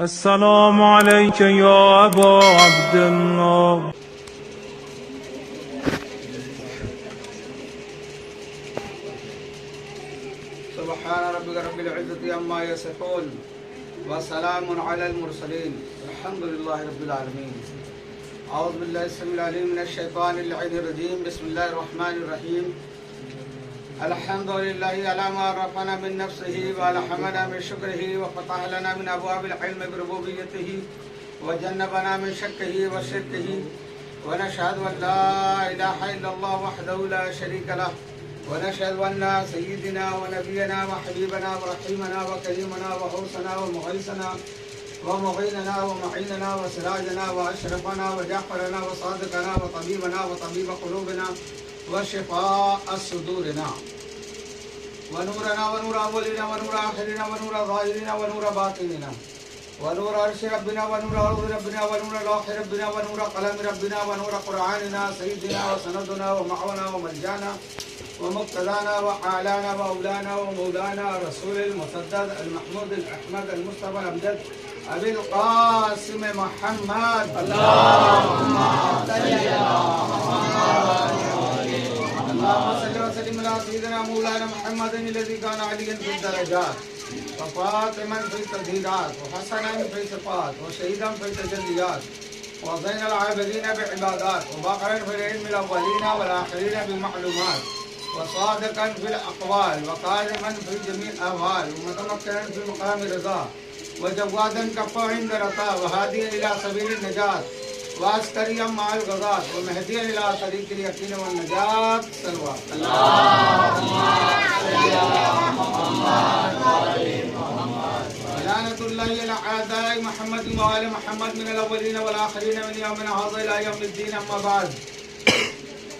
السلام عليك يا أبا عبد الله. سبحان ربك رب العزة عما يصفون وسلام على المرسلين الحمد لله رب العالمين. أعوذ بالله السميع العليم من الشيطان اللعين الرجيم. بسم الله الرحمن الرحيم. الحمد لله على ما عرفنا من نفسه والحمنا من شكره وفتح لنا من أبواب العلم بربوبيته وجنبنا من شكه وشركه ونشهد أن لا إله إلا الله وحده لا شريك له ونشهد أن سيدنا ونبينا وحبيبنا ورحيمنا وكريمنا وحوسنا ومغيثنا ومغيننا ومعيننا وسراجنا وأشرفنا وجعفرنا وصادقنا وطبيبنا وطبيب قلوبنا وشفاء صدورنا ونورنا ونور أولنا ونور آخرنا ونور ظاهرنا ونور باطننا ونور عرش ربنا ونور أرض ربنا ونور لوح ربنا ونور قلم ربنا ونور قرآننا سيدنا وسندنا ومعونا وملجانا ومقتدانا وحالانا وأولانا ومولانا رسول المسدد المحمود الأحمد المصطفى الأمجد أبي القاسم محمد. اللهم صل وسلم على سيدنا مولانا محمد الذي كان عليا في الدرجات وفاطما في التدهيرات وحسنا في الصفات وشهيدا في التجليات وزين العابدين بعبادات وبقرا في العلم الأولين والآخرين بالمعلومات وصادقا في الأقوال وقادما في جميع الأهوال ومتمكنا في مقام رضا وجوادا كفى عند رضا وهاديا إلى سبيل النجاة وعسكريا مع الغزاة ومهديا إلى طريق اليقين والنجاة. صلوات اللهم صل على محمد وعلى محمد. لعنة الله على أعداء محمد وآل محمد من الأولين والآخرين من يومنا هذا إلى يوم الدين. أما بعد،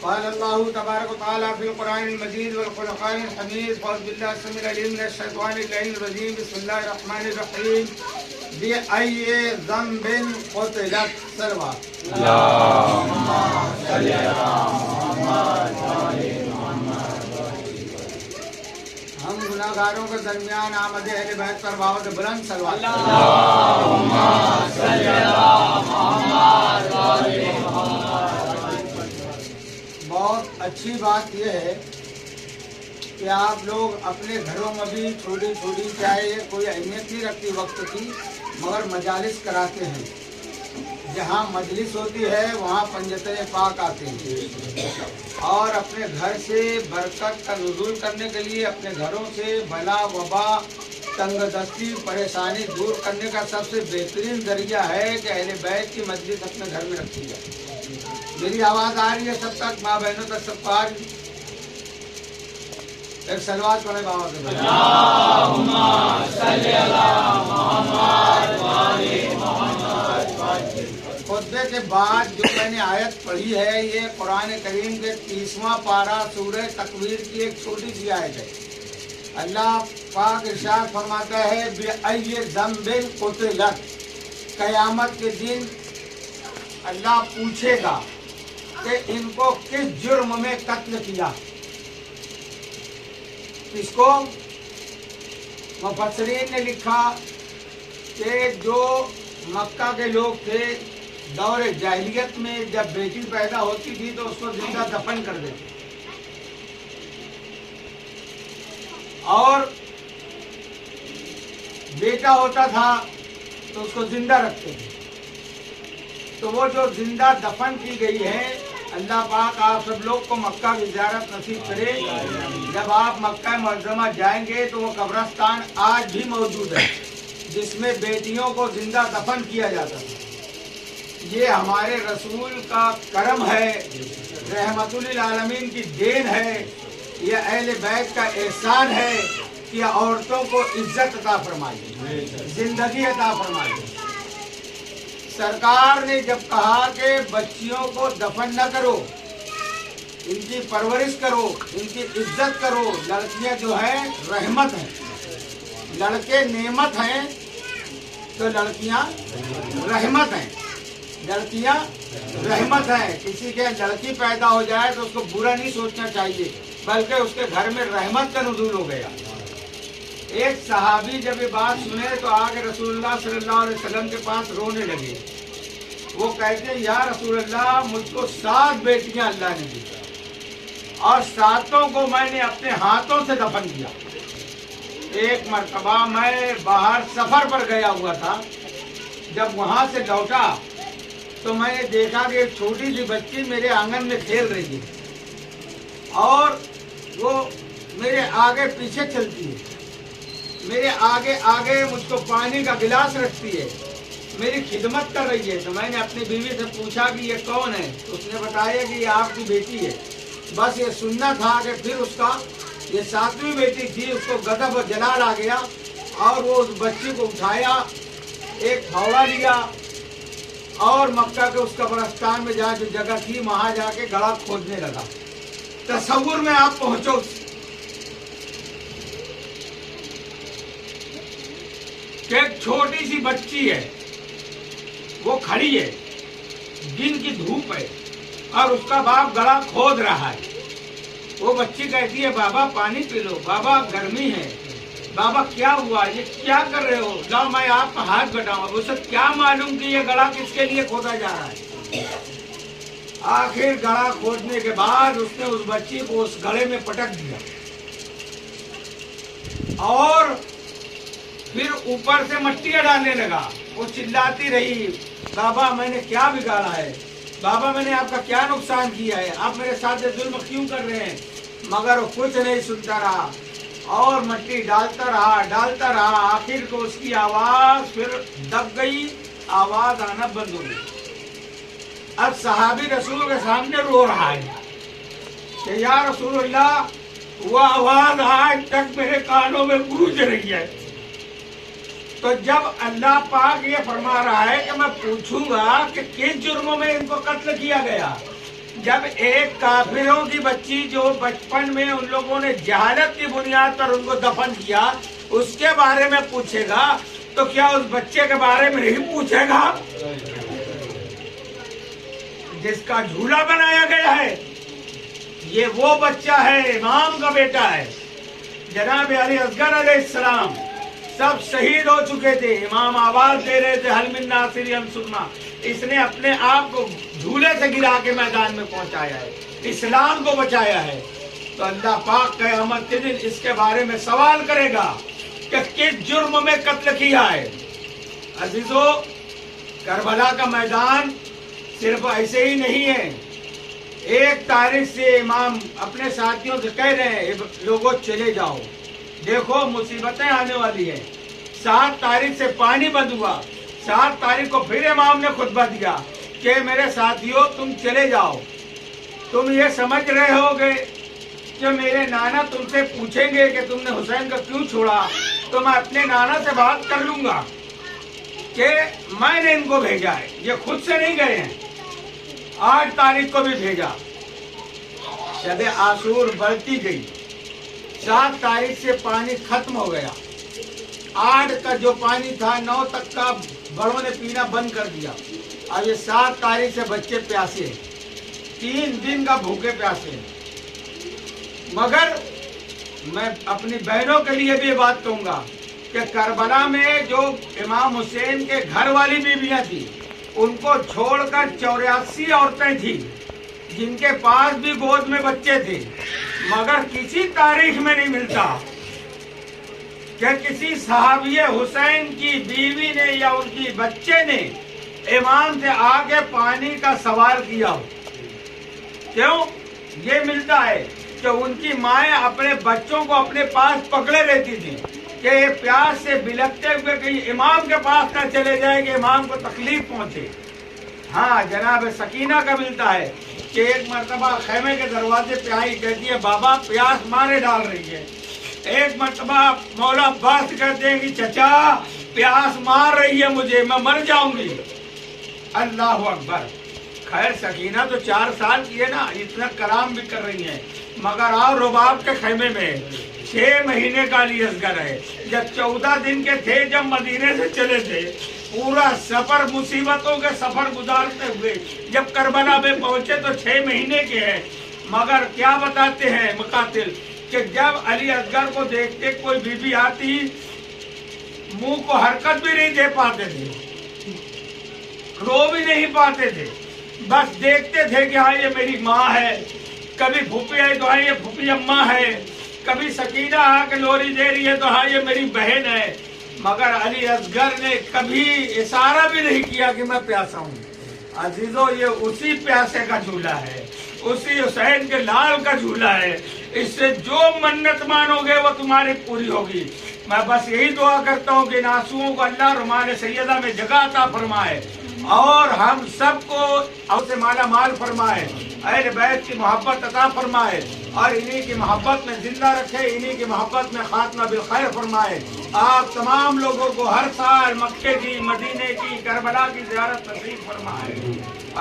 قال الله تبارك وتعالى في القرآن المجيد والقرآن الحميد: أعوذ بالله السميع العليم من الشيطان اللعين الرجيم. بسم الله الرحمن الرحيم. بأي ذنب قتلت. صلوات اللهم صل على محمد وعلى محمد. ہم گناہگاروں کے درمیان آمد اہل بیت پر بہت بلند صلوات. اللهم صل على محمد وعلى محمد. بہت اچھی بات یہ ہے کہ آپ لوگ اپنے گھروں میں بھی چھوٹی چھوٹی چاہے کوئی اہمیت نہیں رکھتی وقت کی، مگر مجالس کراتے ہیں. جہاں مجلس ہوتی ہے وہاں پنجتن پاک آتے ہیں، اور اپنے گھر سے برکت کا نزول کرنے کے لیے اپنے گھروں سے بلا وبا تنگ دستی پریشانی دور کرنے کا سب سے بہترین ذریعہ ہے کہ اہل بیت کی مجلس اپنے گھر میں رکھی جائے. میری آواز آ رہی ہے سب تک؟ ماں بہنوں تک سب کو آ رہی؟ ایک سلوات پڑھے بابا کے بھائی. اللهم صل علی محمد وعلى محمد. خطبے کے بعد جو میں نے آیت پڑھی ہے یہ قرآن کریم کے 30واں پارہ سورہ تکویر کی ایک چھوٹی سی آیت ہے. اللہ پاک ارشاد فرماتا ہے: بِأَيِّ ذَنبٍ قُتِلَتْ. قیامت کے دن اللہ پوچھے گا کہ ان کو کس جرم میں قتل کیا. کس کو؟ مفسرین نے لکھا کہ جو مکہ کے لوگ تھے دور جاہلیت میں جب بیٹی پیدا ہوتی تھی تو اس کو زندہ دفن کر دیتے، اور بیٹا ہوتا تھا تو اس کو زندہ رکھتے تھے. تو وہ جو زندہ دفن کی گئی ہے، اللہ پاک آپ سب لوگ کو مکہ کی زیارت نصیب کرے. جب آپ مکہ معظمہ جائیں گے تو وہ قبرستان آج بھی موجود ہے جس میں بیٹیوں کو زندہ دفن کیا جاتا ہے. یہ ہمارے رسول کا کرم ہے، رحمت للعالمین کی دین ہے، یہ اہل بیت کا احسان ہے کہ عورتوں کو عزت عطا فرمائی، زندگی عطا فرمائی. سرکار نے جب کہا کہ بچیوں کو دفن نہ کرو، ان کی پرورش کرو، ان کی عزت کرو. لڑکیاں جو ہیں رحمت ہیں، لڑکے نعمت ہیں تو لڑکیاں رحمت ہیں. لڑکیاں رحمت ہیں. کسی کے لڑکی پیدا ہو جائے تو اس کو برا نہیں سوچنا چاہیے، بلکہ اس کے گھر میں رحمت کا نزول ہو گیا. ایک صحابی جب یہ بات سنے تو آگے رسول اللہ صلی اللہ علیہ وسلم کے پاس رونے لگے. وہ کہتے ہیں یا رسول اللہ مجھ کو 7 بیٹیاں اللہ نے دی اور 7 کو میں نے اپنے ہاتھوں سے دفن کیا. ایک مرتبہ میں باہر سفر پر گیا ہوا تھا. جب وہاں سے لوٹا تو میں نے دیکھا کہ ایک چھوٹی سی بچی میرے آنگن میں کھیل رہی ہے اور وہ میرے آگے پیچھے چلتی ہے, میرے آگے آگے مجھ کو پانی کا گلاس رکھتی ہے, میری خدمت کر رہی ہے. تو میں نے اپنی بیوی سے پوچھا کہ یہ کون ہے؟ تو اس نے بتایا کہ یہ آپ کی بیٹی ہے. بس یہ سننا تھا کہ پھر اس کا یہ 7ویں بیٹی تھی, اس کو غضب و جلال آ گیا اور وہ اس بچی کو اٹھایا, ایک پھاوڑا لیا اور مکہ کے اس قبرستان میں جا جو جگہ تھی وہاں جا کے گڑھا کھودنے لگا. تصور میں آپ پہنچو کہ ایک چھوٹی سی بچی ہے, وہ کھڑی ہے, دن کی دھوپ ہے اور اس کا باپ گڑھا کھود رہا ہے. وہ بچی کہتی ہے بابا پانی پی لو, بابا گرمی ہے, بابا کیا ہوا, یہ کیا کر رہے ہو, لاؤ میں آپ کا ہاتھ بٹاؤں. اسے کیا معلوم کہ یہ گڑھا کس کے لیے کھودا جا رہا ہے. آخر گڑھا کھودنے کے بعد اس نے اس بچی کو اس گڑھے میں پٹک دیا اور پھر اوپر سے مٹیاں ڈالنے لگا. وہ چلاتی رہی بابا میں نے کیا بگاڑا ہے, بابا میں نے آپ کا کیا نقصان کیا ہے, آپ میرے ساتھ ظلم کیوں کر رہے ہیں. مگر وہ کچھ نہیں سنتا رہا اور مٹی ڈالتا رہا. آخر کو اس کی آواز پھر دب گئی, آواز آنا بند ہو گئی. اب صحابی رسول کے سامنے رو رہا ہے کہ یا رسول اللہ وہ آواز آج تک میرے کانوں میں گونج رہی ہے. تو جب اللہ پاک یہ فرما رہا ہے کہ میں پوچھوں گا کہ کس جرموں میں ان کو قتل کیا گیا, جب ایک کافروں کی بچی جو بچپن میں ان لوگوں نے جہالت کی بنیاد پر ان کو دفن کیا اس کے بارے میں پوچھے گا تو کیا اس بچے کے بارے میں نہیں پوچھے گا جس کا جھولا بنایا گیا ہے؟ یہ وہ بچہ ہے, امام کا بیٹا ہے. جناب علی اصغر علیہ السلام سب شہید ہو چکے تھے, امام آواز دے رہے تھے حل من ناصر ینصرنا. اس نے اپنے آپ کو جھولے سے گرا کے میدان میں پہنچایا ہے, اسلام کو بچایا ہے. تو اللہ پاک قیامت کے دن اس کے بارے میں سوال کرے گا کہ کس جرم میں قتل کیا ہے. عزیزو, کربلا کا میدان صرف ایسے ہی نہیں ہے. 1 تاریخ سے امام اپنے ساتھیوں سے کہہ رہے ہیں لوگوں چلے جاؤ, دیکھو مصیبتیں آنے والی ہیں. 7 تاریخ سے پانی بند ہوا, 7 تاریخ کو پھر امام نے خطبہ دیا کہ میرے ساتھیوں تم چلے جاؤ. تم یہ سمجھ رہے ہوگے کہ میرے نانا تم سے پوچھیں گے کہ تم نے حسین کو کیوں چھوڑا, تو میں اپنے نانا سے بات کر لوں گا کہ میں نے ان کو بھیجا ہے, یہ خود سے نہیں گئے ہیں. 8 تاریخ کو بھی بھیجا, شب عاشور بڑھتی گئی, 7 تاریخ سے پانی ختم ہو گیا. 8 کا جو پانی تھا 9 تک کا بڑوں نے پینا بند کر دیا. اب یہ 7 تاریخ سے بچے پیاسے ہیں, 3 دن کا بھوکے پیاسے ہیں. مگر میں اپنی بہنوں کے لیے بھی یہ بات کہوں گا کہ کربلا میں جو امام حسین کے گھر والی بیویاں تھیں ان کو چھوڑ کر 84 عورتیں تھیں جن کے پاس بھی گود میں بچے تھے, مگر کسی تاریخ میں نہیں ملتا کہ کسی صحابی حسین کی بیوی نے یا ان کی بچے نے امام سے آگے پانی کا سوال کیا ہو. کیوں؟ یہ ملتا ہے کہ ان کی مائیں اپنے بچوں کو اپنے پاس پکڑے رہتی تھی کہ یہ پیاس سے بلکتے ہوئے کہیں امام کے پاس نہ چلے جائے کہ امام کو تکلیف پہنچے. ہاں جناب سکینہ کا ملتا ہے کہ ایک مرتبہ خیمے کے دروازے پہ آئی, کہتی ہے بابا پیاس مارے ڈال رہی ہے. ایک مرتبہ مولا عباس کہتے ہیں کہ چچا پیاس مار رہی ہے مجھے, میں مر جاؤں گی. اللہ اکبر. خیر سکینہ تو 4 سال کی ہے نا, اتنا کرام بھی کر رہی ہیں, مگر اور رباب کے خیمے میں 6 مہینے کا علی اصغر ہے. جب 14 دن کے تھے جب مدینے سے چلے تھے, پورا سفر مصیبتوں کے سفر گزارتے ہوئے جب کربلا میں پہنچے تو 6 مہینے کے ہیں. مگر کیا بتاتے ہیں مقاتل کہ جب علی اصغر کو دیکھتے کوئی بیوی آتی منہ کو حرکت بھی نہیں دے پاتے تھے، رو بھی نہیں پاتے تھے، بس دیکھتے تھے کہ ہاں یہ میری ماں ہے، کبھی پھوپھی آئی تو ہاں یہ پھوپھی اماں ہے، کبھی سکینہ آ کے لوری دے رہی ہے تو ہاں یہ میری بہن ہے، مگر علی اصغر نے کبھی اشارہ بھی نہیں کیا کہ میں پیاسا ہوں۔ عزیزو یہ اسی پیاسے کا جھولا ہے، اسی حسین کے لال کا جھولا ہے، اس سے جو منت مانو گے وہ تمہاری پوری ہوگی۔ میں بس یہی دعا کرتا ہوں کہ ان آنسوؤں کو اللہ رحمان سیدہ میں جگہ عطا فرمائے اور ہم سب کو اور سے مالا مال فرمائے، اہل بیت کی محبت عطا فرمائے اور انہی کی محبت میں زندہ رکھے، انہی کی محبت میں خاتمہ بالخیر فرمائے۔ آپ تمام لوگوں کو ہر سال مکے کی، مدینے کی، کربلا کی زیارت نصیب فرمائے۔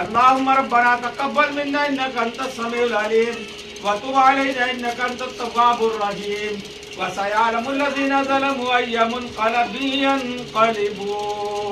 اللہم ربنا تقبل منا انک انت السمیع العلیم وتب علینا انک انت التواب الرحیم وسيعلم الذين ظلموا أي منقلب ينقلبون۔